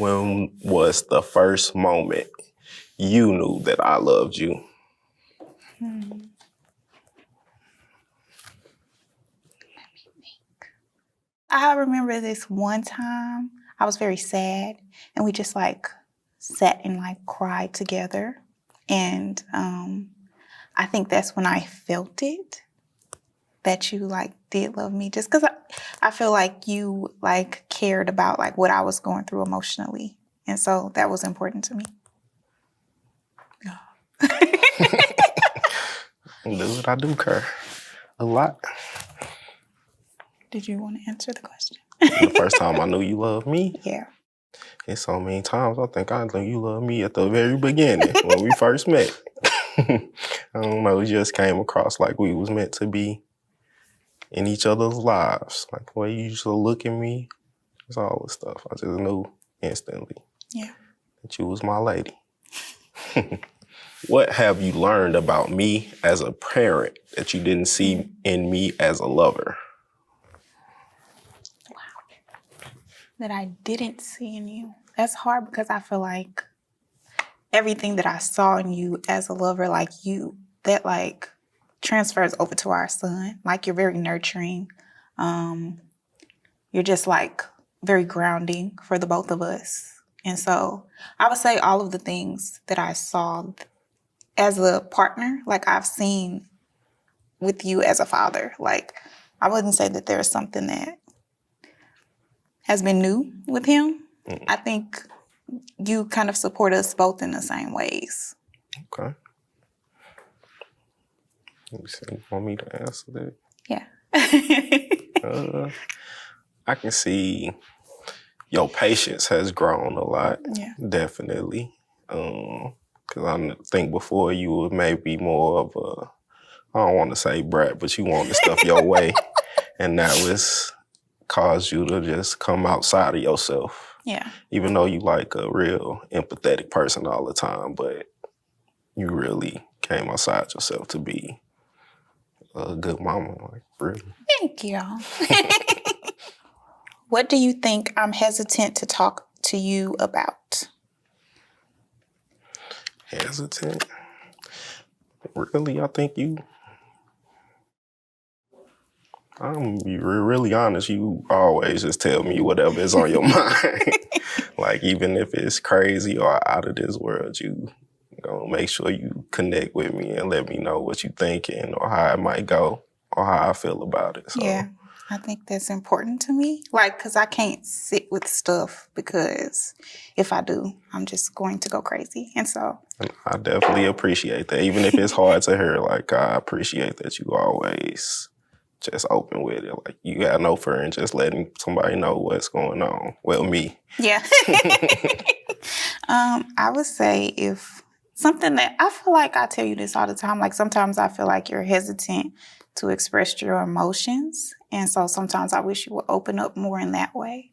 When was the first moment you knew that I loved you? I remember this one time I was very sad and we just like sat and like cried together. And I think that's when I felt it, that you like did love me, just because I feel like you like cared about like what I was going through emotionally. And so that was important to me. Dude, I do care a lot. Did you want to answer the question? The first time I knew you loved me? Yeah. It's so many times. I think I knew you loved me at the very beginning when we first met. I don't know, it just came across like we was meant to be in each other's lives. Like the way you used to look at me, it's all this stuff. I just knew instantly that you was my lady. What have you learned about me as a parent that you didn't see in me as a lover? Wow. That I didn't see in you. That's hard because I feel like everything that I saw in you as a lover, like you, that like transfers over to our son. Like you're very nurturing. You're just like very grounding for the both of us. And so I would say all of the things that I saw as a partner, like I've seen with you as a father. Like I wouldn't say that there's something that has been new with him. I think you kind of support us both in the same ways. Okay. Let me see. You want me to answer that? Yeah. I can see your patience has grown a lot. Yeah. Definitely. Because I think before you were maybe more of a, I don't want to say brat, but you wanted stuff your way. And that was caused you to just come outside of yourself. Yeah. Even though you like a real empathetic person all the time, but you really came outside yourself to be a good mama, like really. Thank you. What do you think I'm hesitant to talk to you about? Hesitant? Really, I think I'm gonna be really honest, you always just tell me whatever is on your mind. Like, even if it's crazy or out of this world, you gonna make sure you connect with me and let me know what you thinking or how it might go or how I feel about it. So. Yeah, I think that's important to me. Like, because I can't sit with stuff because if I do, I'm just going to go crazy. And so. And I definitely appreciate that. Even if it's hard to hear, like, I appreciate that you always just open with it. Like, you got no fear in just letting somebody know what's going on. Well, me. Yeah. I would say if something that I feel like I tell you this all the time, like sometimes I feel like you're hesitant to express your emotions. And so sometimes I wish you would open up more in that way.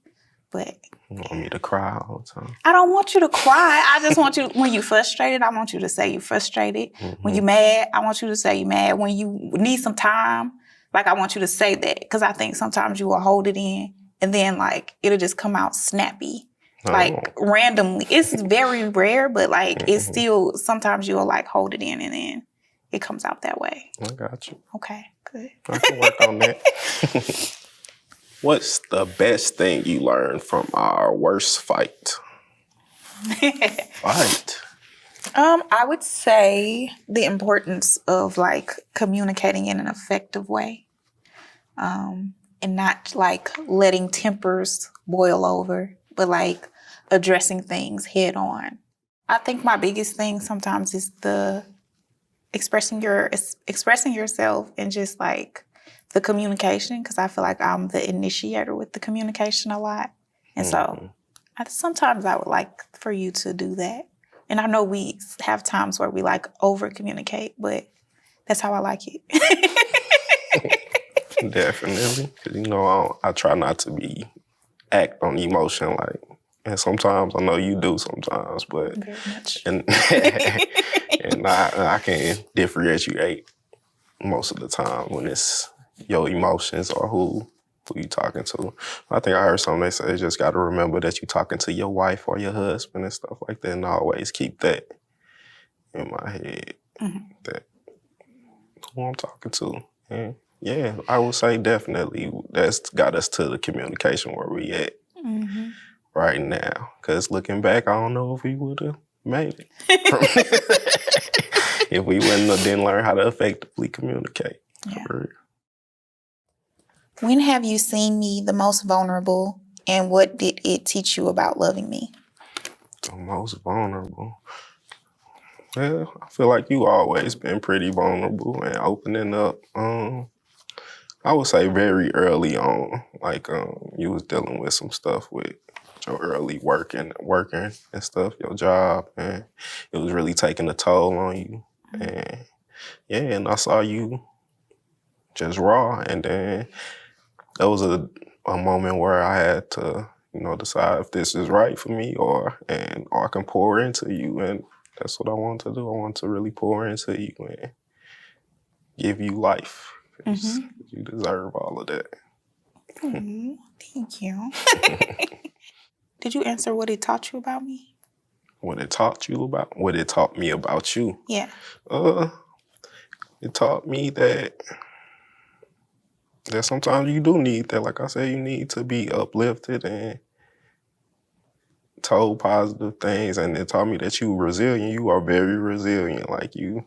But you want me to cry all the time? I don't want you to cry. I just want you, when you're frustrated, I want you to say you're frustrated. Mm-hmm. When you're mad, I want you to say you're mad. When you need some time, like I want you to say that. Because I think sometimes you will hold it in and then like it'll just come out snappy. Like randomly. It's very rare, but like it's still, sometimes you'll like hold it in and then it comes out that way. I got you. Okay, good. I can work on that. What's the best thing you learned from our worst fight? Fight? I would say the importance of like communicating in an effective way. And not like letting tempers boil over, but like addressing things head on. I think my biggest thing sometimes is the expressing yourself and just like the communication, because I feel like I'm the initiator with the communication a lot. And so sometimes I would like for you to do that. And I know we have times where we like over communicate, but that's how I like it. Definitely. Because, you know, I try not to act on emotion, like, and sometimes I know you do sometimes, but very much. And I can differentiate most of the time when it's your emotions or who who you talking to. I think I heard something they say, you just got to remember that you're talking to your wife or your husband and stuff like that, and always keep that in my head, that who I'm talking to. And yeah, I would say definitely that's got us to the communication where we at right now. Because looking back, I don't know if we would have made it. If we didn't learn how to effectively communicate. Yeah. For real. When have you seen me the most vulnerable, and what did it teach you about loving me? The most vulnerable. Well, I feel like you always been pretty vulnerable and opening up. I would say very early on, like you was dealing with some stuff with your early working and stuff, your job, and it was really taking a toll on you. And yeah, and I saw you just raw, and then that was a moment where I had to, decide if this is right for me or I can pour into you, and that's what I want to do. I want to really pour into you and give you life. 'Cause you deserve all of that. Thank you. Did you answer what it taught you about me? What it taught me about you. Yeah. It taught me that sometimes you do need that. Like I said, you need to be uplifted and told positive things, and it taught me that you resilient. You are very resilient. Like you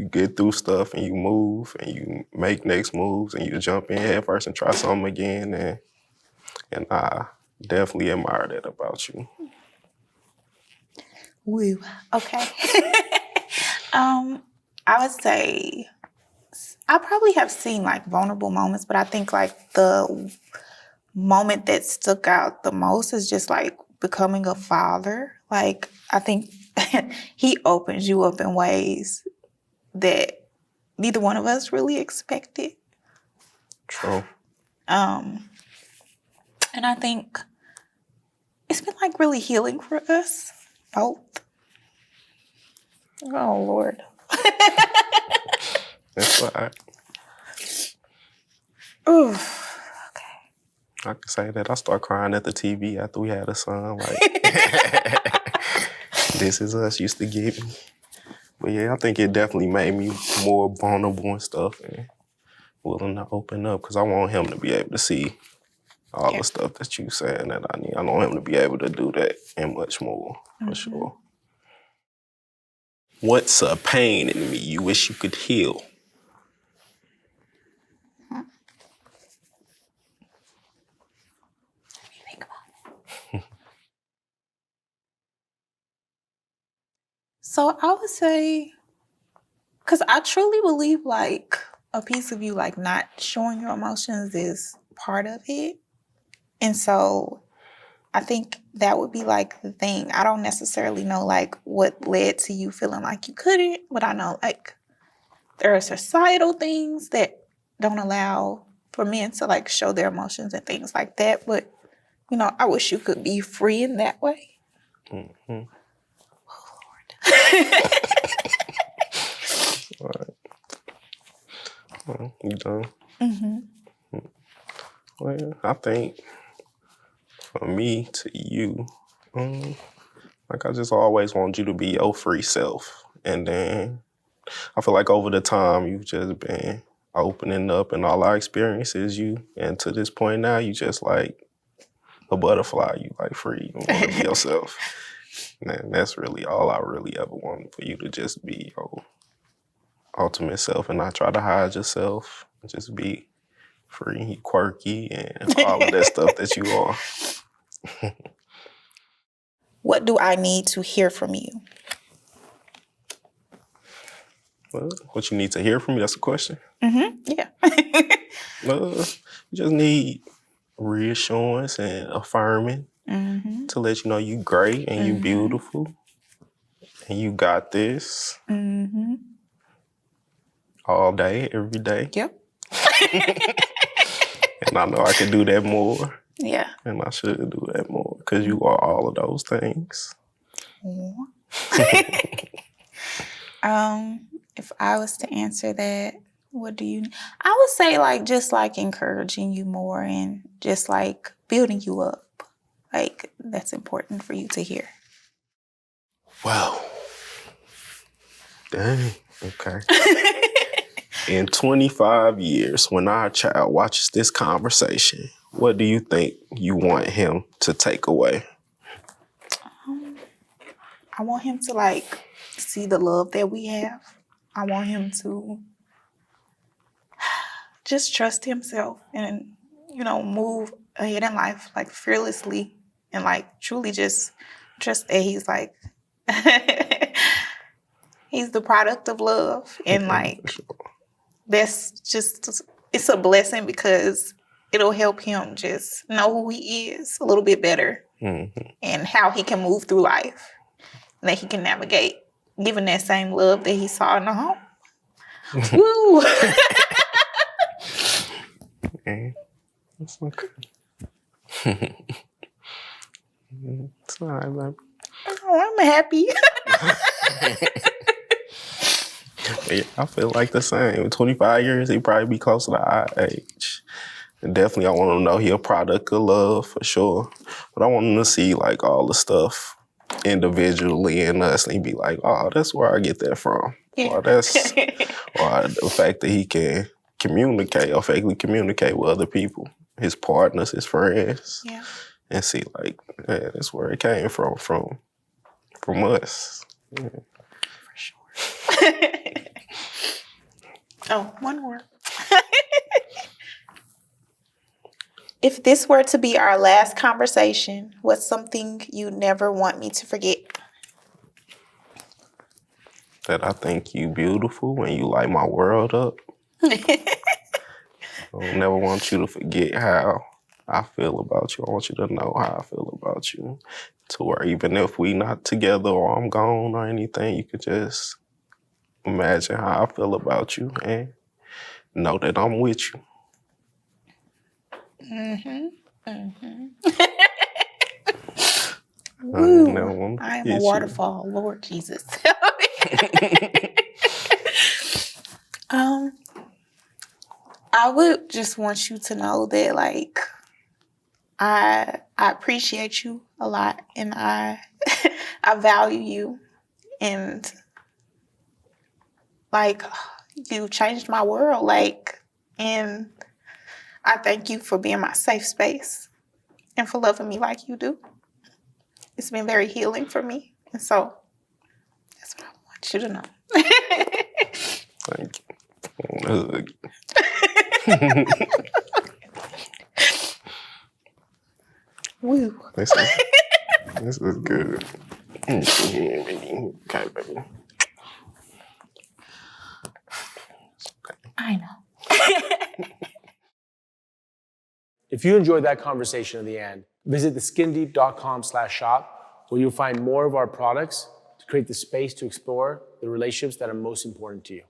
get through stuff and you move and you make next moves and you jump in head first and try something again, and I definitely admire that about you. Woo. Okay. I would say I probably have seen like vulnerable moments, but I think like the moment that stuck out the most is just like becoming a father. Like I think he opens you up in ways that neither one of us really expected. True. And I think it's been like really healing for us both. Oh Lord. That's why Ooh. Okay. I can say that I start crying at the TV after we had a son. Like, This Is Us used to get me. But yeah, I think it definitely made me more vulnerable and stuff and willing to open up because I want him to be able to see all the stuff that you saying that I need. I want him to be able to do that and much more, for sure. What's a pain in me you wish you could heal? Think about it. So I would say, because I truly believe like a piece of you like not showing your emotions is part of it. And so I think that would be like the thing. I don't necessarily know like what led to you feeling like you couldn't, but I know like there are societal things that don't allow for men to like show their emotions and things like that. But, I wish you could be free in that way. Mm-hmm. Oh, Lord. All right. Well, you done? Mm-hmm. Well, I think for me to you, like I just always want you to be your free self. And then I feel like over the time you've just been opening up and all our experiences, and to this point now, you just like a butterfly. You like free. You want to be yourself. And that's really all I really ever wanted, for you to just be your ultimate self and not try to hide yourself. Just be free, quirky, and all of that stuff that you are. What do I need to hear from you? Well, what you need to hear from me, that's a question. Yeah. You just need reassurance and affirming to let you know you great and you beautiful and you got this all day, every day. Yep. And I know I can do that more. Yeah. And I should do that more because you are all of those things. If I was to answer that, What do you? I would say like just like encouraging you more and just like building you up. Like that's important for you to hear. Wow. Dang. Okay. In 25 years, when our child watches this conversation, what do you think you want him to take away? I want him to like see the love that we have. I want him to just trust himself and, move ahead in life like fearlessly and like truly just trust that he's like, he's the product of love. And like, that's just, it's a blessing because it'll help him just know who he is a little bit better and how he can move through life and that he can navigate, given that same love that he saw in the home. Woo! Okay. That's okay. It's all right, baby. Oh, I'm happy. Yeah, I feel like the same. 25 years, he'd probably be closer to our age. And definitely, I want him to know he a product of love for sure. But I want him to see like all the stuff individually in us, and he'd be like, "Oh, that's where I get that from." Yeah. Or that's, or the fact that he can communicate, effectively communicate with other people, his partners, his friends, Yeah. and see like, yeah, that's where it came from us. Yeah. For sure. Oh, one more. If this were to be our last conversation, what's something you never want me to forget? That I think you beautiful and you light my world up. I don't never want you to forget how I feel about you. I want you to know how I feel about you. To where even if we not together or I'm gone or anything, you could just imagine how I feel about you and know that I'm with you. Woo, I am a waterfall, Lord Jesus. I would just want you to know that like I appreciate you a lot and I I value you and like you changed my world like and I thank you for being my safe space and for loving me like you do. It's been very healing for me. And so that's what I want you to know. Thank you. I wanna hug you. Woo. This is good. Okay, baby. I know. If you enjoyed that conversation at the end, visit theskindeep.com/shop where you'll find more of our products to create the space to explore the relationships that are most important to you.